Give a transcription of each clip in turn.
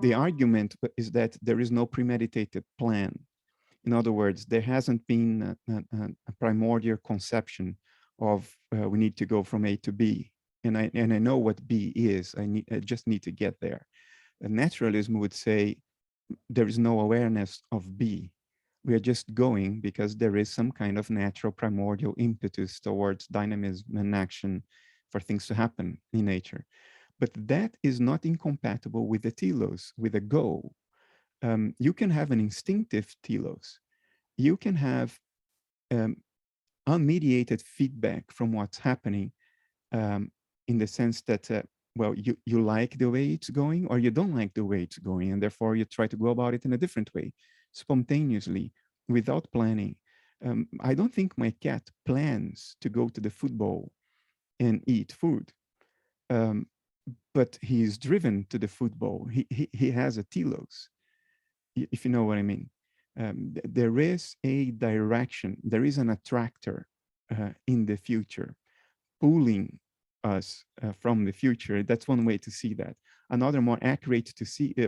the argument is that there is no premeditated plan. In other words, there hasn't been a primordial conception of we need to go from A to B. And I know what B is. I just need to get there. Naturalism would say there is no awareness of B. We are just going because there is some kind of natural primordial impetus towards dynamism and action for things to happen in nature. But that is not incompatible with the telos, with a goal. You can have an instinctive telos. You can have unmediated feedback from what's happening, in the sense that, well, you like the way it's going or you don't like the way it's going, and therefore you try to go about it in a different way, spontaneously, without planning. I don't think my cat plans to go to the football and eat food, but he is driven to the football. He has a telos, if you know what I mean. There is a direction, there is an attractor in the future, pulling us from the future. That's one way to see that. Another more accurate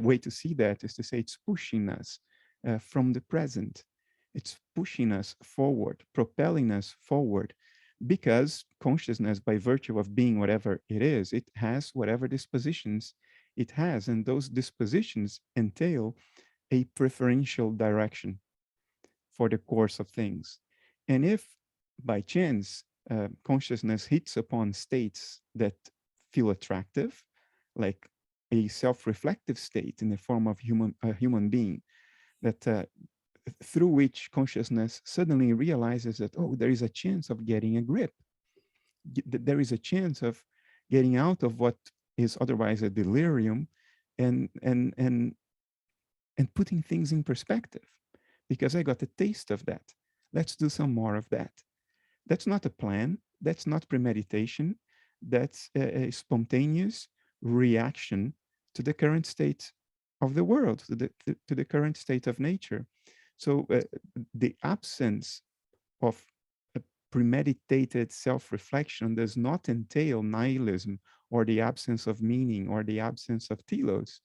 way to see that is to say it's pushing us from the present. It's pushing us forward, propelling us forward, because consciousness, by virtue of being whatever it is, it has whatever dispositions it has, and those dispositions entail a preferential direction for the course of things. And if by chance consciousness hits upon states that feel attractive, like a self-reflective state in the form of a human being, that through which consciousness suddenly realizes that, oh, there is a chance of getting a grip. There is a chance of getting out of what is otherwise a delirium, and putting things in perspective, because I got a taste of that. Let's do some more of that. That's not a plan. That's not premeditation. That's a spontaneous reaction to the current state of the world, to the current state of nature. So the absence of a premeditated self-reflection does not entail nihilism or the absence of meaning or the absence of telos.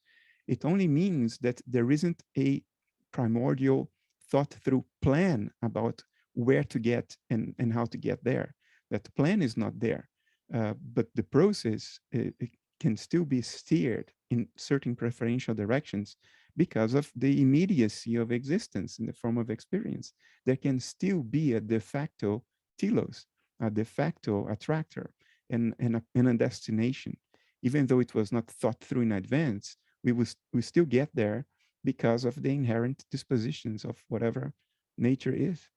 It only means that there isn't a primordial thought through plan about where to get and how to get there. That plan is not there, but the process it can still be steered in certain preferential directions because of the immediacy of existence in the form of experience. There can still be a de facto telos, a de facto attractor, and a destination. Even though it was not thought through in advance, we still get there because of the inherent dispositions of whatever nature is.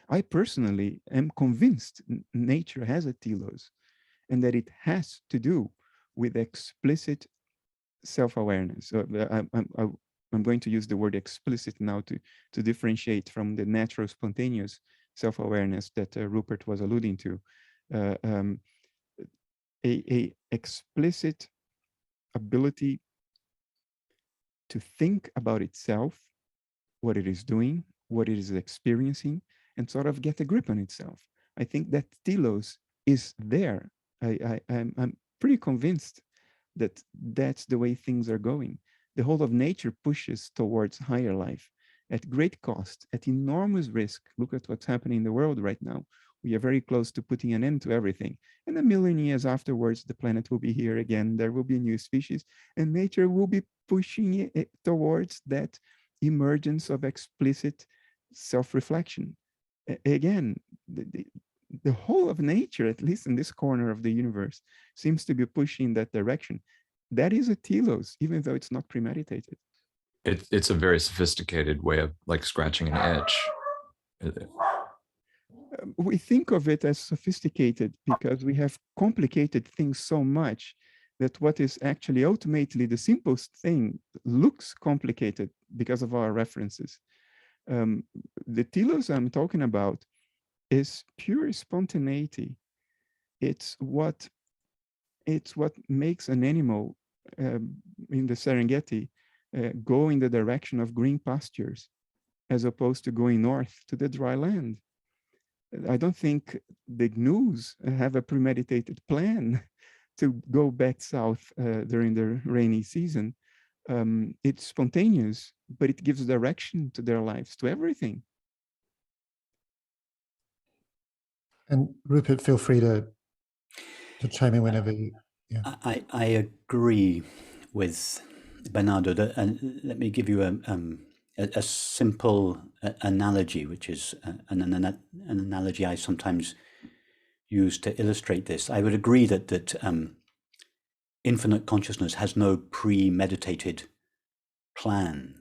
I personally am convinced nature has a telos, and that it has to do with explicit self-awareness. So I'm going to use the word explicit now to differentiate from the natural spontaneous self-awareness that Rupert was alluding to. A explicit ability to think about itself, what it is doing, what it is experiencing, and sort of get a grip on itself. I think that telos is there. I'm pretty convinced that that's the way things are going. The whole of nature pushes towards higher life at great cost, at enormous risk. Look at what's happening in the world right now. We are very close to putting an end to everything. And a million years afterwards, the planet will be here again. There will be new species, and nature will be pushing it towards that emergence of explicit self-reflection. Again, the whole of nature, at least in this corner of the universe, seems to be pushing in that direction. That is a telos, even though it's not premeditated. It's a very sophisticated way of like scratching an itch. We think of it as sophisticated because we have complicated things so much that what is actually ultimately the simplest thing looks complicated because of our references. The telos I'm talking about is pure spontaneity. It's what makes an animal in the Serengeti go in the direction of green pastures, as opposed to going north to the dry land. I don't think the gnus have a premeditated plan to go back south during the rainy season. It's spontaneous, but it gives direction to their lives, to everything. And Rupert, feel free to chime in whenever you. Yeah. I agree with Bernardo. And let me give you a simple analogy, which is an analogy I sometimes use to illustrate this. I would agree that infinite consciousness has no premeditated plan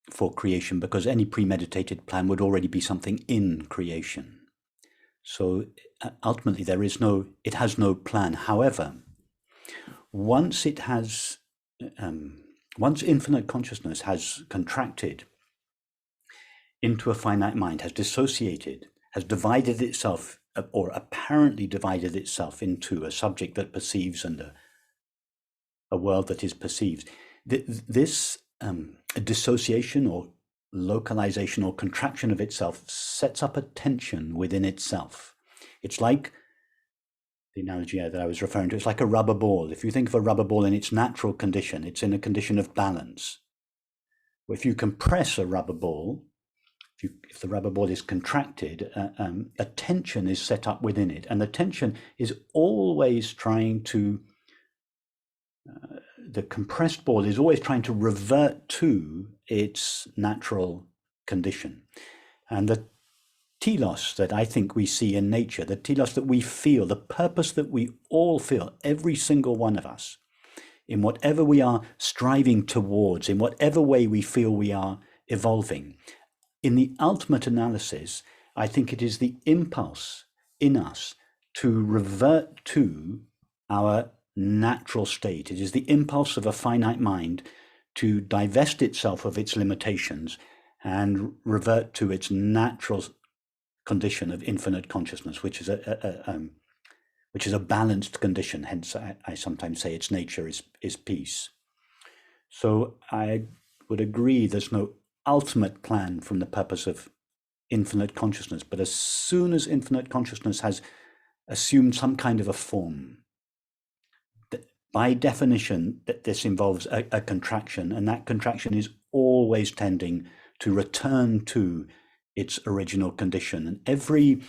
for creation, because any premeditated plan would already be something in creation. So ultimately, it has no plan. However, once infinite consciousness has contracted into a finite mind, has dissociated, has divided itself, or apparently divided itself into a subject that perceives and a world that is perceived, this dissociation or localization or contraction of itself sets up a tension within itself. It's like the analogy that I was referring to. It's like a rubber ball. If you think of a rubber ball in its natural condition, it's in a condition of balance. If you compress a rubber ball, if the rubber ball is contracted, a tension is set up within it, and the tension is always trying to the compressed ball is always trying to revert to its natural condition. And the telos that I think we see in nature, the telos that we feel, the purpose that we all feel, every single one of us, in whatever we are striving towards, in whatever way we feel we are evolving, in the ultimate analysis, I think it is the impulse in us to revert to our natural state. It is the impulse of a finite mind to divest itself of its limitations and revert to its natural condition of infinite consciousness, which is a balanced condition. Hence, I sometimes say its nature is peace. So I would agree there's no ultimate plan from the purpose of infinite consciousness, but as soon as infinite consciousness has assumed some kind of a form, by definition, that this involves a contraction, and that contraction is always tending to return to its original condition. And every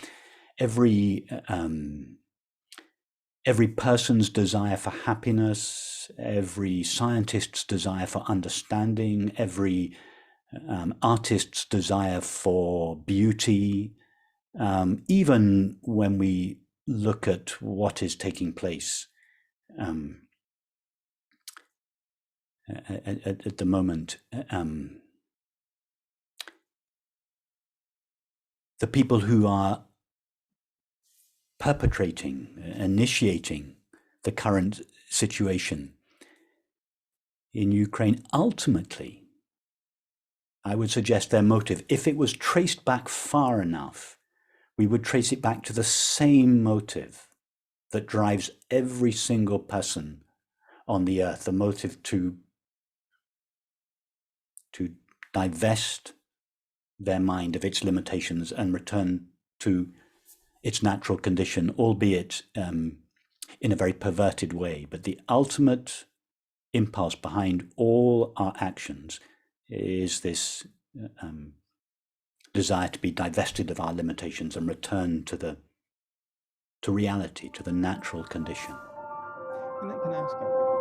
person's desire for happiness, every scientist's desire for understanding, every artist's desire for beauty, even when we look at what is taking place at the moment, the people who are perpetrating, initiating the current situation in Ukraine, ultimately, I would suggest their motive, if it was traced back far enough, we would trace it back to the same motive that drives every single person on the earth, the motive to divest their mind of its limitations and return to its natural condition, albeit in a very perverted way. But the ultimate impulse behind all our actions is this desire to be divested of our limitations and return to reality, to the natural condition. Can I ask you?